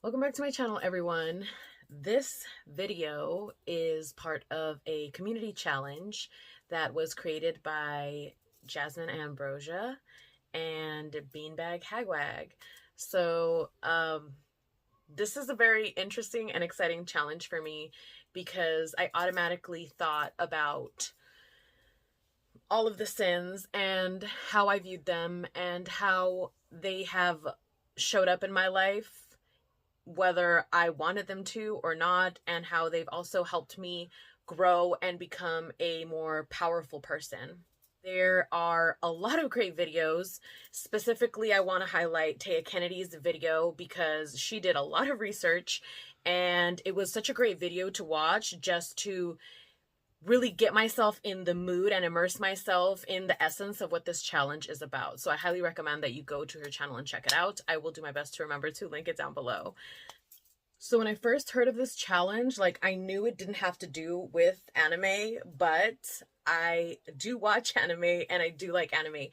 Welcome back to my channel, everyone. This video is part of a community challenge that was created by Jasmyn Ambrosia and Beanbaghagwag. So this is a very interesting and exciting challenge for me because I automatically thought about all of the sins and how I viewed them and how they have showed up in my life, whether I wanted them to or not, and how they've also helped me grow and become a more powerful person. There are a lot of great videos. Specifically, I want to highlight Teia Kennedy's video because she did a lot of research and it was such a great video to watch just to really get myself in the mood and immerse myself in the essence of what this challenge is about. So I highly recommend that you go to her channel and check it out. I will do my best to remember to link it down below. So when I first heard of this challenge, I knew it didn't have to do with anime, but I do watch anime and I do like anime.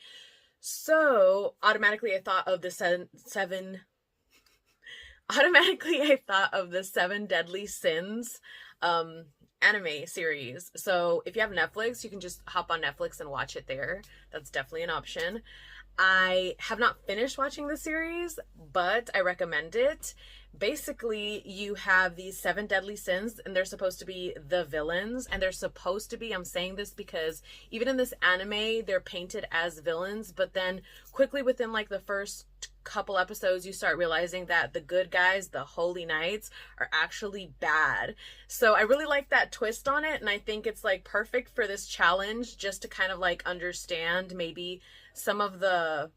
So automatically I thought of the seven deadly sins anime series. So if you have Netflix, you can just hop on Netflix and watch it there. That's definitely an option. I have not finished watching the series, but I recommend it. Basically, you have these 7 deadly sins, and they're supposed to be the villains, and they're supposed to be, I'm saying this because even in this anime, they're painted as villains, but then quickly within the first couple episodes, you start realizing that the good guys, the holy knights, are actually bad. So I really like that twist on it, and I think it's perfect for this challenge, just to kind of understand maybe some of the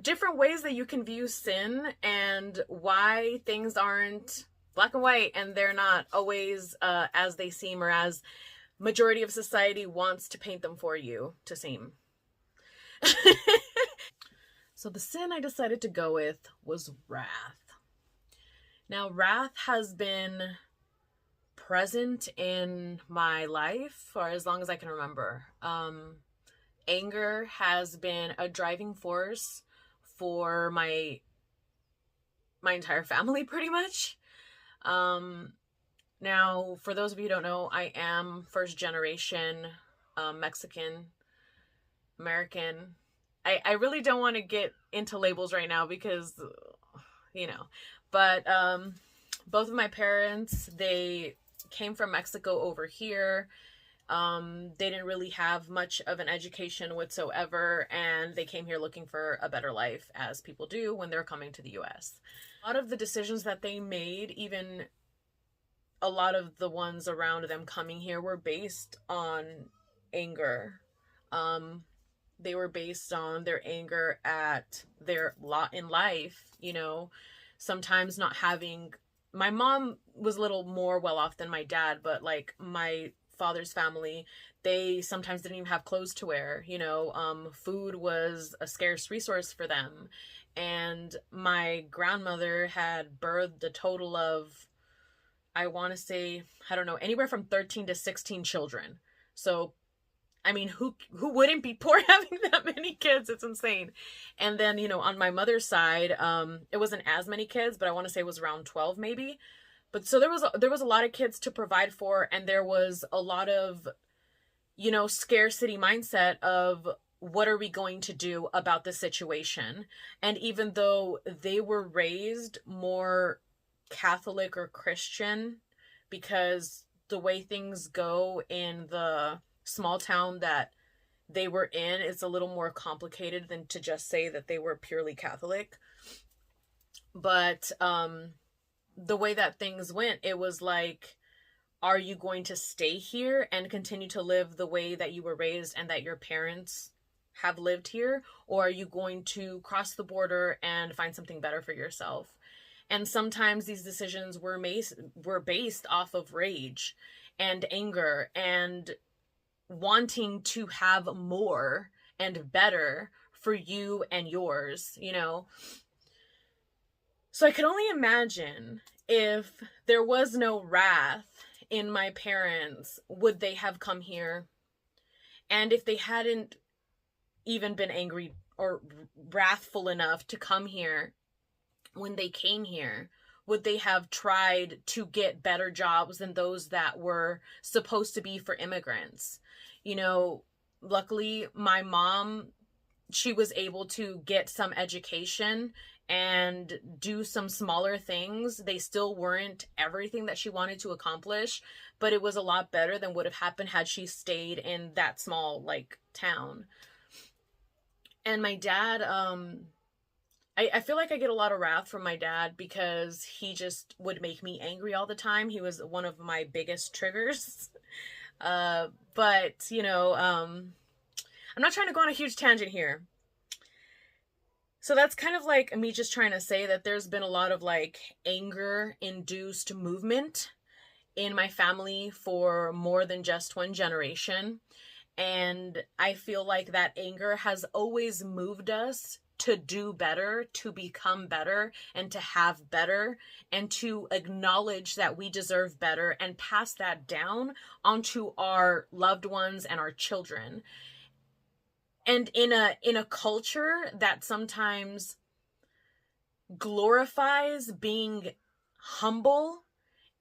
different ways that you can view sin and why things aren't black and white and they're not always as they seem, or as majority of society wants to paint them for you to seem. So the sin I decided to go with was wrath. Now, wrath has been present in my life for as long as I can remember. Anger has been a driving force for my entire family, pretty much. Now, for those of you who don't know, I am first generation Mexican American. I really don't want to get into labels right now because, but both of my parents, they came from Mexico over here. They didn't really have much of an education whatsoever, and they came here looking for a better life, as people do when they're coming to the US. A lot of the decisions that they made, even a lot of the ones around them coming here, were based on anger. They were based on their anger at their lot in life, sometimes not having... My mom was a little more well off than my dad, but my father's family, they sometimes didn't even have clothes to wear. Food was a scarce resource for them. And my grandmother had birthed a total of, I want to say, I don't know, anywhere from 13 to 16 children. So I mean, who wouldn't be poor having that many kids? It's insane. And then, on my mother's side, it wasn't as many kids, but I want to say it was around 12 maybe. But so there was a lot of kids to provide for, and there was a lot of, scarcity mindset of what are we going to do about the situation? And even though they were raised more Catholic or Christian, because the way things go in the small town that they were in, it's a little more complicated than to just say that they were purely Catholic. But the way that things went, it was are you going to stay here and continue to live the way that you were raised and that your parents have lived here, or are you going to cross the border and find something better for yourself? And sometimes these decisions were based off of rage and anger and wanting to have more and better for you and yours, So I could only imagine if there was no wrath in my parents, would they have come here? And if they hadn't even been angry or wrathful enough to come here, when they came here, would they have tried to get better jobs than those that were supposed to be for immigrants? You know, luckily my mom, she was able to get some education and do some smaller things. They still weren't everything that she wanted to accomplish, but it was a lot better than would have happened had she stayed in that small, like, town. And my dad, I feel like I get a lot of wrath from my dad because he just would make me angry all the time. He was one of my biggest triggers. But, you know, I'm not trying to go on a huge tangent here. So that's kind of like me just trying to say that there's been a lot of like anger-induced movement in my family for more than just one generation. And I feel like that anger has always moved us to do better, to become better, and to have better, and to acknowledge that we deserve better and pass that down onto our loved ones and our children. And in a culture that sometimes glorifies being humble,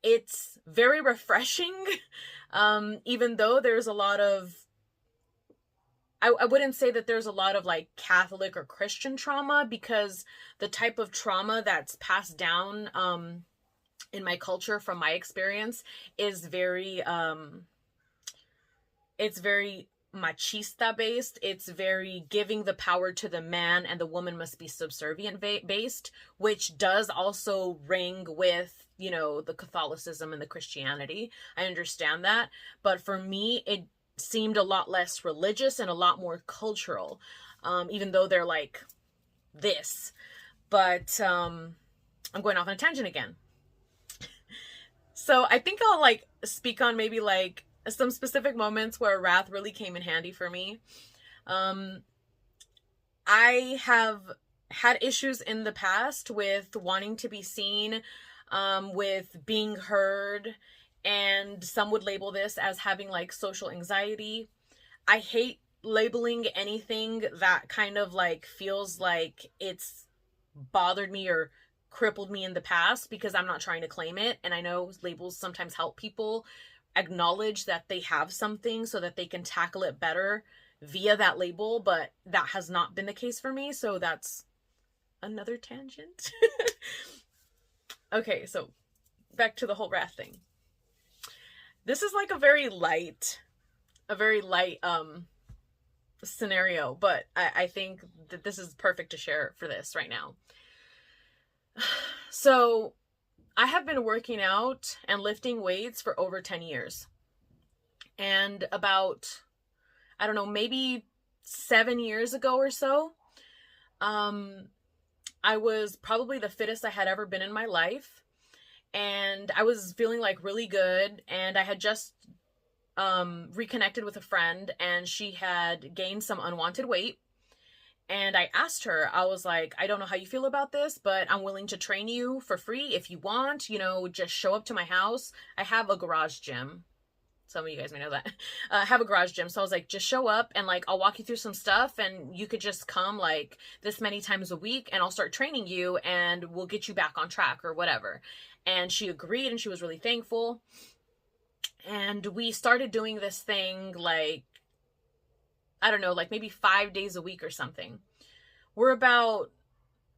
it's very refreshing. Even though there's a lot of, I wouldn't say that there's a lot of like Catholic or Christian trauma, because the type of trauma that's passed down in my culture from my experience is very it's very machista based. It's very giving the power to the man and the woman must be subservient based, which does also ring with, you know, the Catholicism and the Christianity. I understand that, but for me it seemed a lot less religious and a lot more cultural, even though they're like this. But I'm going off on a tangent again. So I think I'll like speak on maybe like some specific moments where wrath really came in handy for me. I have had issues in the past with wanting to be seen, with being heard, and some would label this as having like social anxiety. I hate labeling anything that kind of like feels like it's bothered me or crippled me in the past, because I'm not trying to claim it. And I know labels sometimes help people acknowledge that they have something so that they can tackle it better via that label, but that has not been the case for me, so that's another tangent. Okay, so back to the whole wrath thing. This is like a very light scenario, but I think that this is perfect to share for this right now. So I have been working out and lifting weights for over 10 years. And about, I don't know, maybe 7 years ago or so, I was probably the fittest I had ever been in my life. And I was feeling like really good. And I had just reconnected with a friend, and she had gained some unwanted weight. And I asked her, I was like, I don't know how you feel about this, but I'm willing to train you for free if you want, you know, just show up to my house. I have a garage gym. Some of you guys may know that. I have a garage gym. So I was like, just show up and like, I'll walk you through some stuff, and you could just come like this many times a week, and I'll start training you and we'll get you back on track or whatever. And she agreed, and she was really thankful. And we started doing this thing like, I don't know, like maybe 5 days a week or something. We're about,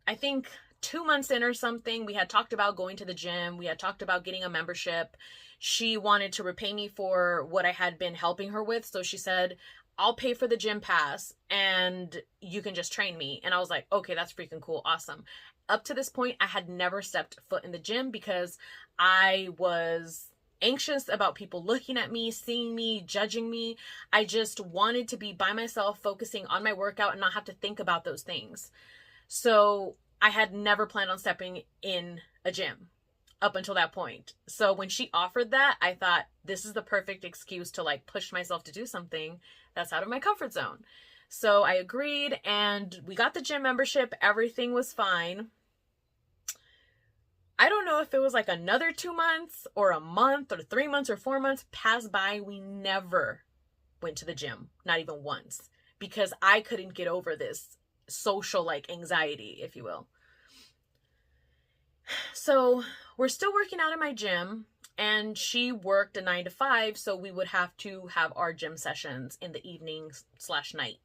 I think, 2 months in or something. We had talked about going to the gym. We had talked about getting a membership. She wanted to repay me for what I had been helping her with. So she said, I'll pay for the gym pass and you can just train me. And I was like, okay, that's freaking cool. Awesome. Up to this point, I had never stepped foot in the gym because I was anxious about people looking at me, seeing me, judging me. I just wanted to be by myself, focusing on my workout and not have to think about those things. So I had never planned on stepping in a gym up until that point. So when she offered that, I thought this is the perfect excuse to like push myself to do something that's out of my comfort zone. So I agreed, and we got the gym membership. Everything was fine. I don't know if it was like another 2 months or a month or 3 months or 4 months passed by. We never went to the gym, not even once, because I couldn't get over this social like anxiety, if you will. So we're still working out in my gym, and she worked a 9 to 5, so we would have to have our gym sessions in the evening/night.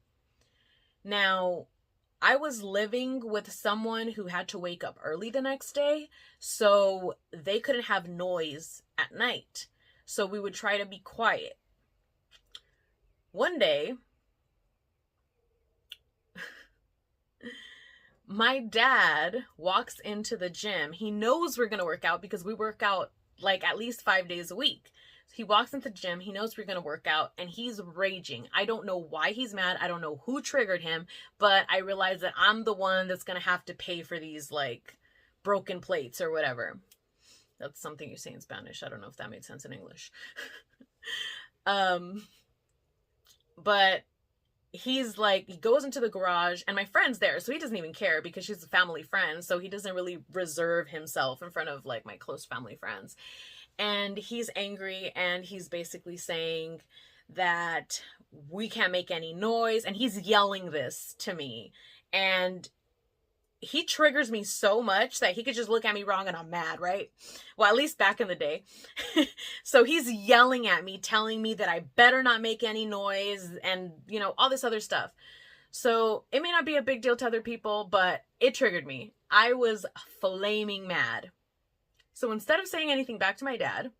Now, I was living with someone who had to wake up early the next day, so they couldn't have noise at night. So we would try to be quiet. One day, my dad walks into the gym. He knows we're going to work out because we work out like at least 5 days a week. He walks into the gym, he knows we're going to work out, and he's raging. I don't know why he's mad. I don't know who triggered him, but I realize that I'm the one that's going to have to pay for these like broken plates or whatever. That's something you say in Spanish. I don't know if that made sense in English. But he's like, he goes into the garage, and my friend's there, so he doesn't even care because she's a family friend, so he doesn't really reserve himself in front of like my close family friends. And he's angry, and he's basically saying that we can't make any noise, and he's yelling this to me, and he triggers me so much that he could just look at me wrong and I'm mad, right? Well, at least back in the day. So he's yelling at me, telling me that I better not make any noise and, you know, all this other stuff. So it may not be a big deal to other people, but it triggered me. I was flaming mad. So instead of saying anything back to my dad,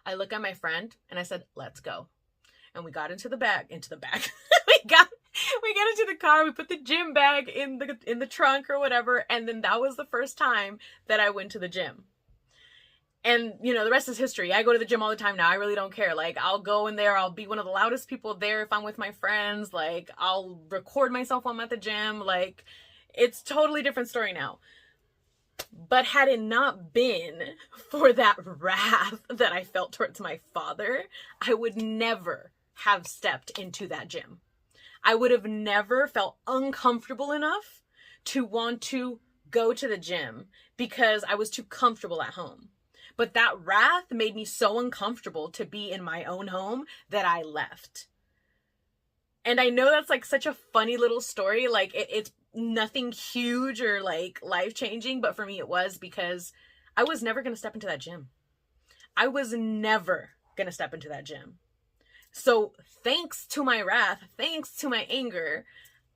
I look at my friend and I said, let's go. And we got into the bag. We got into the car, we put the gym bag in the trunk or whatever, and then that was the first time that I went to the gym. And, you know, the rest is history. I go to the gym all the time now. I really don't care. Like, I'll go in there, I'll be one of the loudest people there if I'm with my friends. Like, I'll record myself while I'm at the gym. Like, it's totally different story now. But had it not been for that wrath that I felt towards my father, I would never have stepped into that gym. I would have never felt uncomfortable enough to want to go to the gym because I was too comfortable at home. But that wrath made me so uncomfortable to be in my own home that I left. And I know that's like such a funny little story. Like it's nothing huge or like life-changing, but for me it was, because I was never going to step into that gym. I was never going to step into that gym. So thanks to my wrath, thanks to my anger,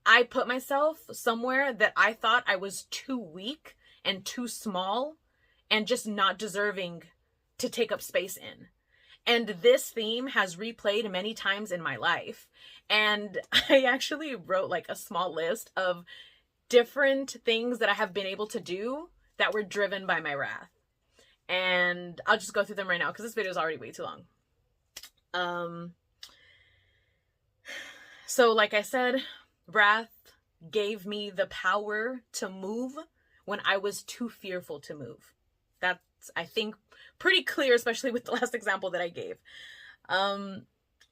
I put myself somewhere that I thought I was too weak and too small and just not deserving to take up space in. And this theme has replayed many times in my life. And I actually wrote like a small list of different things that I have been able to do that were driven by my wrath. And I'll just go through them right now because this video is already way too long. So like I said, wrath gave me the power to move when I was too fearful to move. That's, I think, pretty clear, especially with the last example that I gave.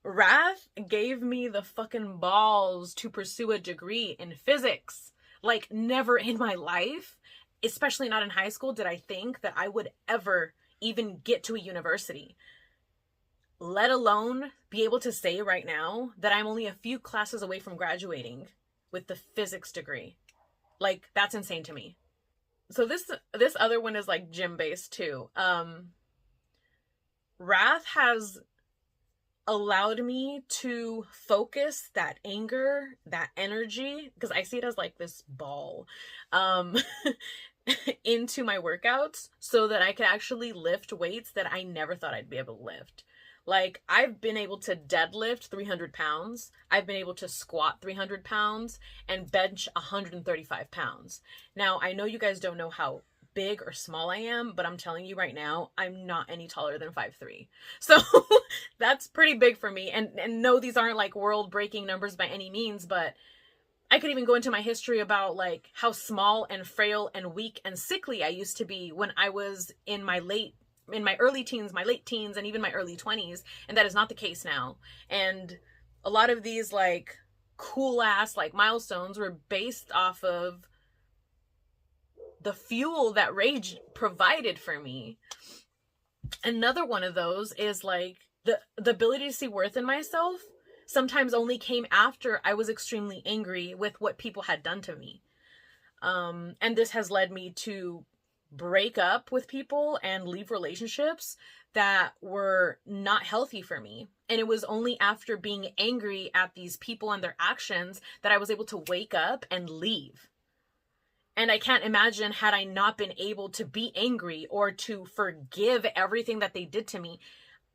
Wrath gave me the fucking balls to pursue a degree in physics. Like, never in my life, especially not in high school, did I think that I would ever even get to a university. Let alone be able to say right now that I'm only a few classes away from graduating with the physics degree. Like, that's insane to me. So this other one is like gym based too. Wrath has allowed me to focus that anger, that energy, because I see it as like this ball, into my workouts so that I could actually lift weights that I never thought I'd be able to lift. Like, I've been able to deadlift 300 pounds. I've been able to squat 300 pounds and bench 135 pounds. Now, I know you guys don't know how big or small I am, but I'm telling you right now, I'm not any taller than 5'3". So that's pretty big for me. And no, these aren't like world-breaking numbers by any means, but I could even go into my history about like how small and frail and weak and sickly I used to be when I was in my early teens, my late teens, and even my early 20s. And that is not the case now. And a lot of these like cool ass like milestones were based off of the fuel that rage provided for me. Another one of those is like the ability to see worth in myself sometimes only came after I was extremely angry with what people had done to me. And this has led me to break up with people and leave relationships that were not healthy for me. And it was only after being angry at these people and their actions that I was able to wake up and leave. And I can't imagine, had I not been able to be angry or to forgive everything that they did to me,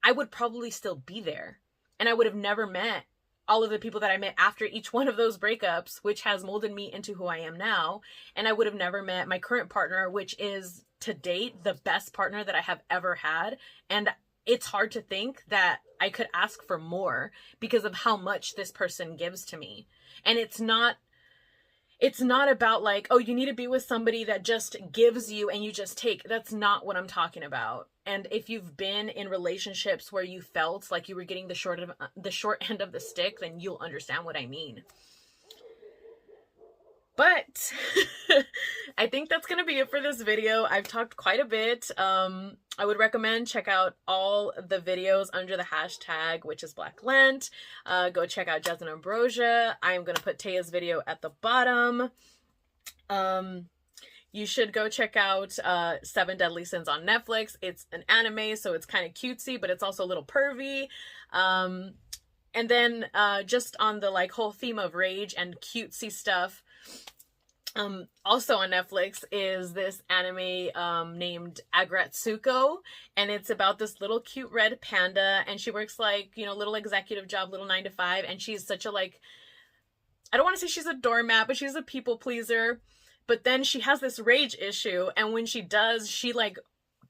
I would probably still be there. And I would have never met all of the people that I met after each one of those breakups, which has molded me into who I am now. And I would have never met my current partner, which is to date the best partner that I have ever had. And it's hard to think that I could ask for more because of how much this person gives to me. And it's not about like, oh, you need to be with somebody that just gives you and you just take. That's not what I'm talking about. And if you've been in relationships where you felt like you were getting the short end of the stick, then you'll understand what I mean. But I think that's going to be it for this video. I've talked quite a bit. I would recommend check out all the videos under the hashtag which is Black Lent. Go check out Jasmyn Ambrosia. I'm going to put Teia's video at the bottom. You should go check out 7 Deadly Sins on Netflix. It's an anime, so it's kind of cutesy, but it's also a little pervy. And then just on the like whole theme of rage and cutesy stuff, also on Netflix is this anime named Agratsuko, and it's about this little cute red panda, and she works like, you know, little executive job, little 9 to 5, and she's such a like, I don't want to say she's a doormat, but she's a people pleaser. But then she has this rage issue, and when she does, she like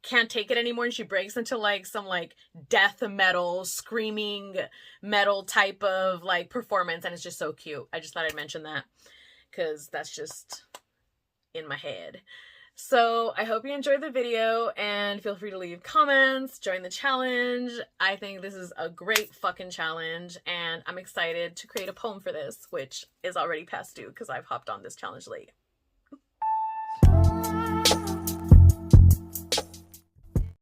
can't take it anymore, and she breaks into like some like death metal, screaming metal type of like performance, and it's just so cute. I just thought I'd mention that because that's just in my head. So I hope you enjoyed the video, and feel free to leave comments, join the challenge. I think this is a great fucking challenge, and I'm excited to create a poem for this, which is already past due because I've hopped on this challenge late.